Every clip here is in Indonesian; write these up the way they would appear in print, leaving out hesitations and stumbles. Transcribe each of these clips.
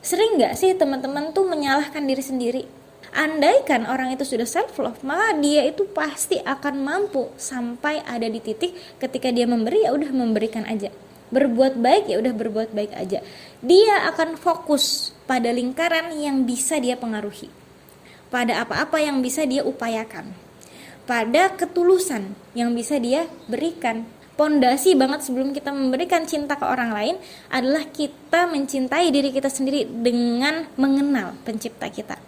Sering nggak sih teman-teman tuh menyalahkan diri sendiri? Andaikan orang itu sudah self love, maka dia itu pasti akan mampu sampai ada di titik ketika dia memberi, ya udah memberikan aja. Berbuat baik, ya udah berbuat baik aja. Dia akan fokus pada lingkaran yang bisa dia pengaruhi, pada apa-apa yang bisa dia upayakan, pada ketulusan yang bisa dia berikan. Pondasi banget sebelum kita memberikan cinta ke orang lain adalah kita mencintai diri kita sendiri dengan mengenal pencipta kita.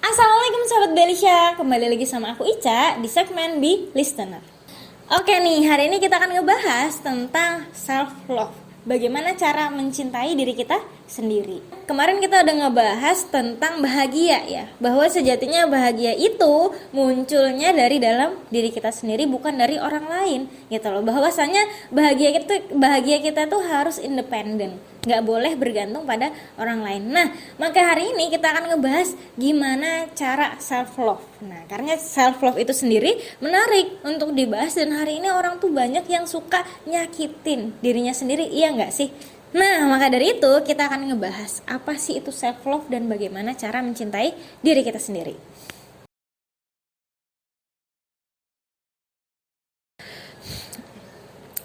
Assalamualaikum sahabat Belisha, kembali lagi sama aku Ica di segmen Be Listener. Oke nih, hari ini kita akan ngebahas tentang self love. Bagaimana cara mencintai diri kita sendiri. Kemarin kita udah ngebahas tentang bahagia ya, bahwa sejatinya bahagia itu munculnya dari dalam diri kita sendiri, bukan dari orang lain gitu loh. Bahwasanya bahagia kita tuh harus independen, nggak boleh bergantung pada orang lain. Nah, maka hari ini kita akan ngebahas gimana cara self love. Nah, karena self love itu sendiri menarik untuk dibahas, dan hari ini orang tuh banyak yang suka nyakitin dirinya sendiri, iya nggak sih? Nah, maka dari itu kita akan ngebahas apa sih itu self love dan bagaimana cara mencintai diri kita sendiri.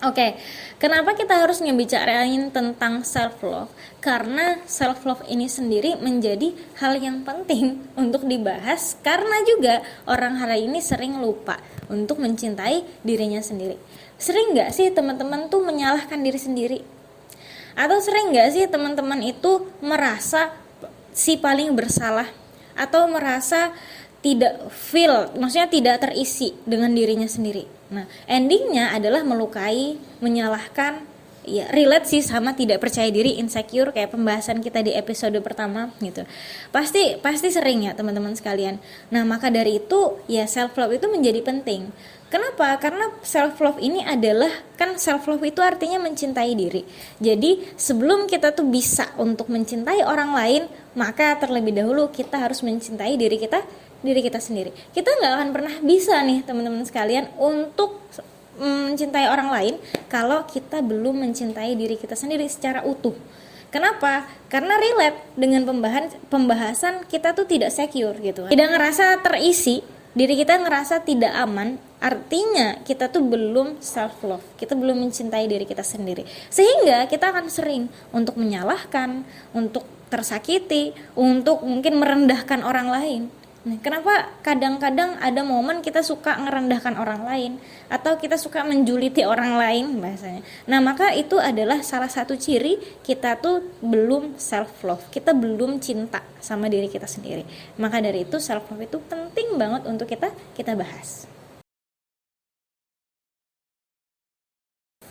Oke, kenapa kita harus ngebicarain tentang self love? Karena self love ini sendiri menjadi hal yang penting untuk dibahas, karena juga orang hari ini sering lupa untuk mencintai dirinya sendiri. Sering nggak sih teman-teman tuh menyalahkan diri sendiri? Atau sering nggak sih teman-teman itu merasa si paling bersalah, atau merasa tidak feel, maksudnya tidak terisi dengan dirinya sendiri. Nah, endingnya adalah melukai, menyalahkan, ya relate sih sama tidak percaya diri, insecure, kayak pembahasan kita di episode pertama gitu. Pasti sering ya teman-teman sekalian. Nah, maka dari itu ya self love itu menjadi penting. Kenapa? Karena self love ini adalah, kan self love itu artinya mencintai diri. Jadi sebelum kita tuh bisa untuk mencintai orang lain, maka terlebih dahulu kita harus mencintai diri kita sendiri. Kita nggak akan pernah bisa nih teman-teman sekalian untuk mencintai orang lain kalau kita belum mencintai diri kita sendiri secara utuh. Kenapa? Karena relate dengan pembahasan kita tuh tidak secure gitu. Tidak ngerasa terisi, diri kita ngerasa tidak aman, artinya kita tuh belum self love, kita belum mencintai diri kita sendiri, sehingga kita akan sering untuk menyalahkan, untuk tersakiti, untuk mungkin merendahkan orang lain. Nah, kenapa kadang-kadang ada momen kita suka ngerendahkan orang lain, atau kita suka menjuliti orang lain bahasanya. Nah, maka itu adalah salah satu ciri kita tuh belum self love, kita belum cinta sama diri kita sendiri. Maka dari itu self love itu penting banget untuk kita bahas.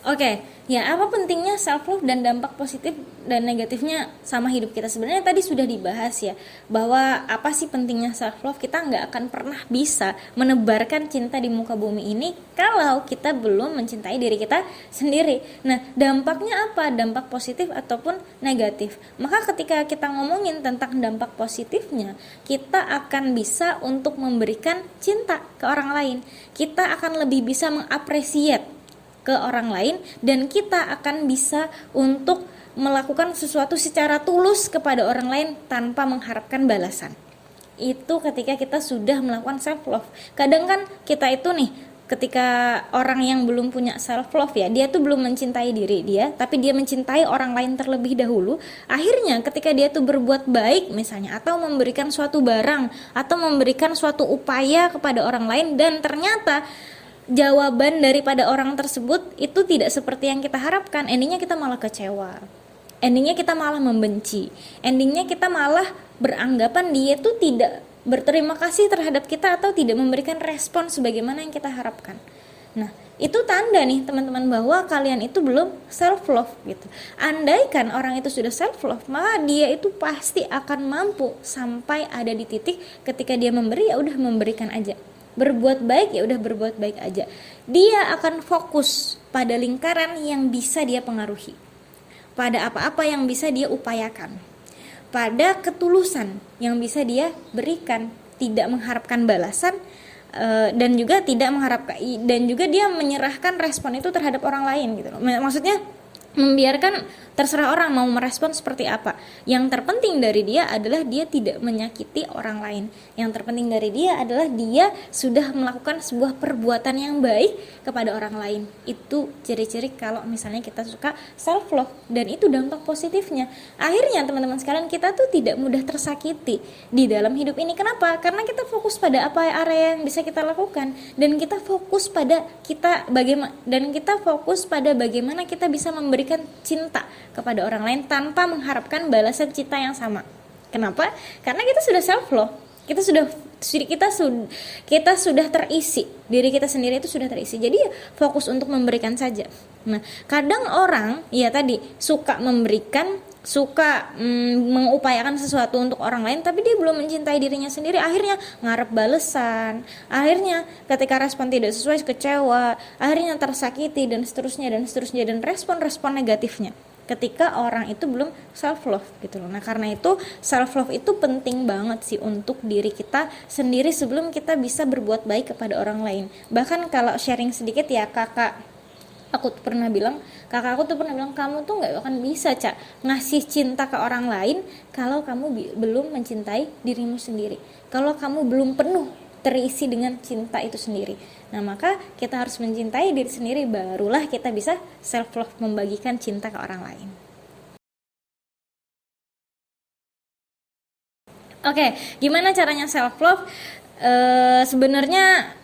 Oke, ya apa pentingnya self love dan dampak positif dan negatifnya sama hidup kita? Sebenarnya tadi sudah dibahas ya, bahwa apa sih pentingnya self love. Kita nggak akan pernah bisa menebarkan cinta di muka bumi ini kalau kita belum mencintai diri kita sendiri. Nah, dampaknya apa? Dampak positif ataupun negatif. Maka ketika kita ngomongin tentang dampak positifnya, kita akan bisa untuk memberikan cinta ke orang lain. Kita akan lebih bisa mengapresiasi ke orang lain, dan kita akan bisa untuk melakukan sesuatu secara tulus kepada orang lain tanpa mengharapkan balasan. Itu ketika kita sudah melakukan self love. Kadang kan kita itu nih, ketika orang yang belum punya self love ya, dia tuh belum mencintai diri dia, tapi dia mencintai orang lain terlebih dahulu. Akhirnya ketika dia tuh berbuat baik misalnya, atau memberikan suatu barang, atau memberikan suatu upaya kepada orang lain, dan ternyata jawaban daripada orang tersebut itu tidak seperti yang kita harapkan, endingnya kita malah kecewa, endingnya kita malah membenci, endingnya kita malah beranggapan dia tuh tidak berterima kasih terhadap kita, atau tidak memberikan respon sebagaimana yang kita harapkan. Nah, itu tanda nih teman-teman bahwa kalian itu belum self love gitu. Andaikan orang itu sudah self love, maka dia itu pasti akan mampu sampai ada di titik ketika dia memberi, ya udah memberikan aja. Berbuat baik, ya udah berbuat baik aja. Dia akan fokus pada lingkaran yang bisa dia pengaruhi, pada apa-apa yang bisa dia upayakan, pada ketulusan yang bisa dia berikan. tidak mengharapkan balasan, dan juga tidak mengharapkan, dan juga dia menyerahkan respon itu terhadap orang lain gitu loh. Maksudnya membiarkan terserah orang mau merespon seperti apa. Yang terpenting dari dia adalah dia tidak menyakiti orang lain. Yang terpenting dari dia adalah dia sudah melakukan sebuah perbuatan yang baik kepada orang lain. Itu ciri-ciri kalau misalnya kita suka self love, dan itu dampak positifnya. Akhirnya teman-teman sekalian, kita tuh tidak mudah tersakiti di dalam hidup ini. Kenapa? Karena kita fokus pada apa area yang bisa kita lakukan, dan kita fokus pada bagaimana kita bisa memberikan cinta kepada orang lain tanpa mengharapkan balasan cinta yang sama. Kenapa? Karena kita sudah self love, kita sudah terisi, diri kita sendiri itu sudah terisi. Jadi ya fokus untuk memberikan saja. Nah, kadang orang ya tadi suka memberikan, suka mengupayakan sesuatu untuk orang lain, tapi dia belum mencintai dirinya sendiri. Akhirnya ngarep balesan, akhirnya ketika respon tidak sesuai kecewa, akhirnya tersakiti, dan seterusnya dan respon-respon negatifnya ketika orang itu belum self love gitu loh. Nah, karena itu self love itu penting banget sih untuk diri kita sendiri sebelum kita bisa berbuat baik kepada orang lain. Bahkan kalau sharing sedikit ya, kakak aku tuh pernah bilang, kamu tuh nggak akan bisa ngasih cinta ke orang lain kalau kamu belum mencintai dirimu sendiri, kalau kamu belum penuh terisi dengan cinta itu sendiri. Nah, maka kita harus mencintai diri sendiri, barulah kita bisa self love, membagikan cinta ke orang lain. Oke, gimana caranya self love? Sebenarnya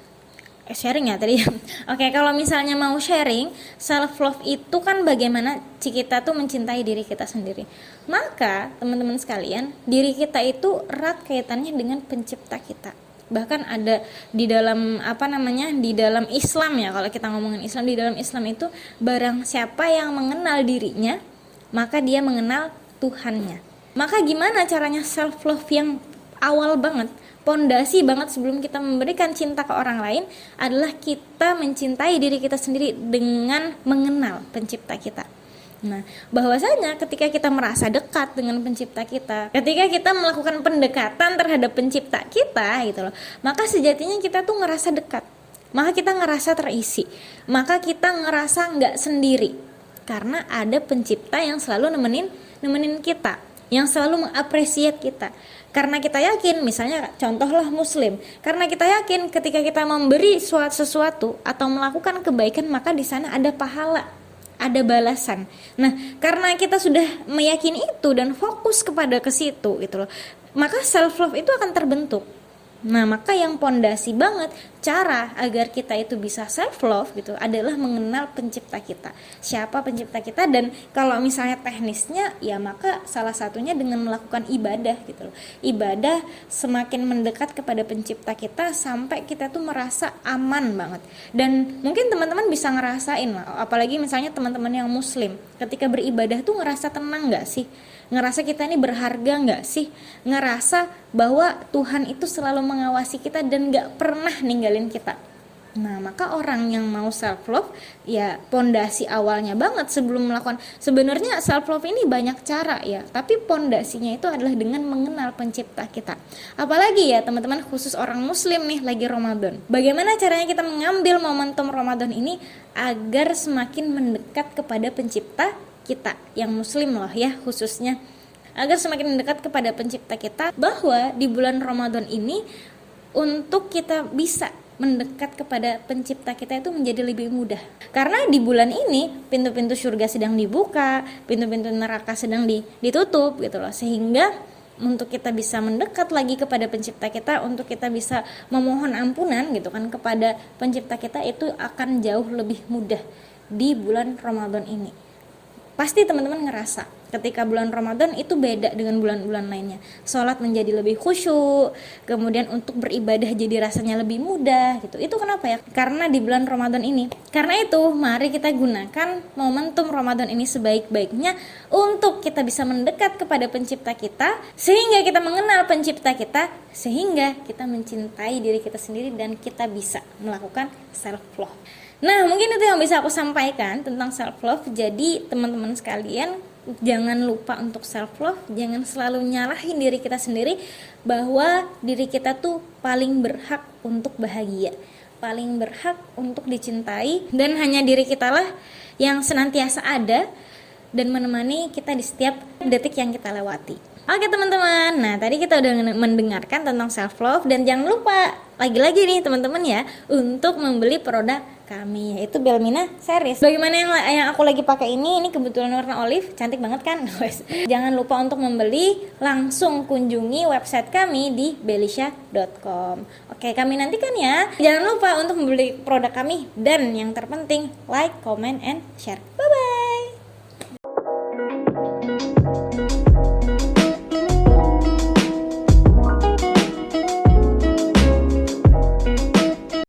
sharing ya tadi. Oke, kalau misalnya mau sharing, self love itu kan bagaimana kita tuh mencintai diri kita sendiri. Maka teman-teman sekalian, diri kita itu erat kaitannya dengan pencipta kita. Bahkan ada di dalam di dalam Islam ya, kalau kita ngomongin Islam, di dalam Islam itu barang siapa yang mengenal dirinya, maka dia mengenal Tuhannya. Maka gimana caranya self love yang awal banget, pondasi banget sebelum kita memberikan cinta ke orang lain adalah kita mencintai diri kita sendiri dengan mengenal pencipta kita. Nah, bahwasanya ketika kita merasa dekat dengan pencipta kita, ketika kita melakukan pendekatan terhadap pencipta kita gitu loh, maka sejatinya kita tuh ngerasa dekat, maka kita ngerasa terisi, maka kita ngerasa nggak sendiri, karena ada pencipta yang selalu nemenin kita, yang selalu mengapresiasi kita. Karena kita yakin, misalnya contohlah muslim, karena kita yakin ketika kita memberi sesuatu atau melakukan kebaikan, maka di sana ada pahala, ada balasan. Nah, karena kita sudah meyakini itu dan fokus kepada ke situ gitu loh, maka self love itu akan terbentuk. Nah, maka yang pondasi banget cara agar kita itu bisa self love gitu adalah mengenal pencipta kita. Siapa pencipta kita? Dan kalau misalnya teknisnya ya, maka salah satunya dengan melakukan ibadah gitu loh. Ibadah semakin mendekat kepada pencipta kita sampai kita tuh merasa aman banget. Dan mungkin teman-teman bisa ngerasain lah, apalagi misalnya teman-teman yang muslim, ketika beribadah tuh ngerasa tenang gak sih? Ngerasa kita ini berharga gak sih? Ngerasa bahwa Tuhan itu selalu mengawasi kita dan gak pernah ninggalin kita. Nah, maka orang yang mau self love ya pondasi awalnya banget sebelum melakukan, sebenarnya self love ini banyak cara ya, tapi pondasinya itu adalah dengan mengenal pencipta kita. Apalagi ya teman-teman, khusus orang muslim nih lagi Ramadan, bagaimana caranya kita mengambil momentum Ramadan ini agar semakin mendekat kepada pencipta kita yang muslim loh ya, khususnya agar semakin mendekat kepada pencipta kita, bahwa di bulan Ramadan ini untuk kita bisa mendekat kepada pencipta kita itu menjadi lebih mudah. Karena di bulan ini pintu-pintu surga sedang dibuka, pintu-pintu neraka sedang ditutup gitu loh, sehingga untuk kita bisa mendekat lagi kepada pencipta kita, untuk kita bisa memohon ampunan gitu kan kepada pencipta kita, itu akan jauh lebih mudah di bulan Ramadan ini. Pasti teman-teman ngerasa ketika bulan Ramadan itu beda dengan bulan-bulan lainnya. Sholat menjadi lebih khusyuk, kemudian untuk beribadah jadi rasanya lebih mudah gitu. Itu kenapa ya? Karena di bulan Ramadan ini. Karena itu mari kita gunakan momentum Ramadan ini sebaik-baiknya untuk kita bisa mendekat kepada pencipta kita, sehingga kita mengenal pencipta kita, sehingga kita mencintai diri kita sendiri dan kita bisa melakukan self love. Nah, mungkin itu yang bisa aku sampaikan tentang self love. Jadi teman-teman sekalian, jangan lupa untuk self love, jangan selalu nyalahin diri kita sendiri bahwa diri kita tuh paling berhak untuk bahagia, paling berhak untuk dicintai, dan hanya diri kita lah yang senantiasa ada dan menemani kita di setiap detik yang kita lewati. Oke teman-teman, nah tadi kita udah mendengarkan tentang self love, dan jangan lupa lagi-lagi nih teman-teman ya untuk membeli produk kami, yaitu Belmina series. Bagaimana yang aku lagi pakai ini kebetulan warna olive, cantik banget kan. Jangan lupa untuk membeli, langsung kunjungi website kami di belisha.com. Oke, kami nantikan ya. Jangan lupa untuk membeli produk kami, dan yang terpenting like, comment, and share.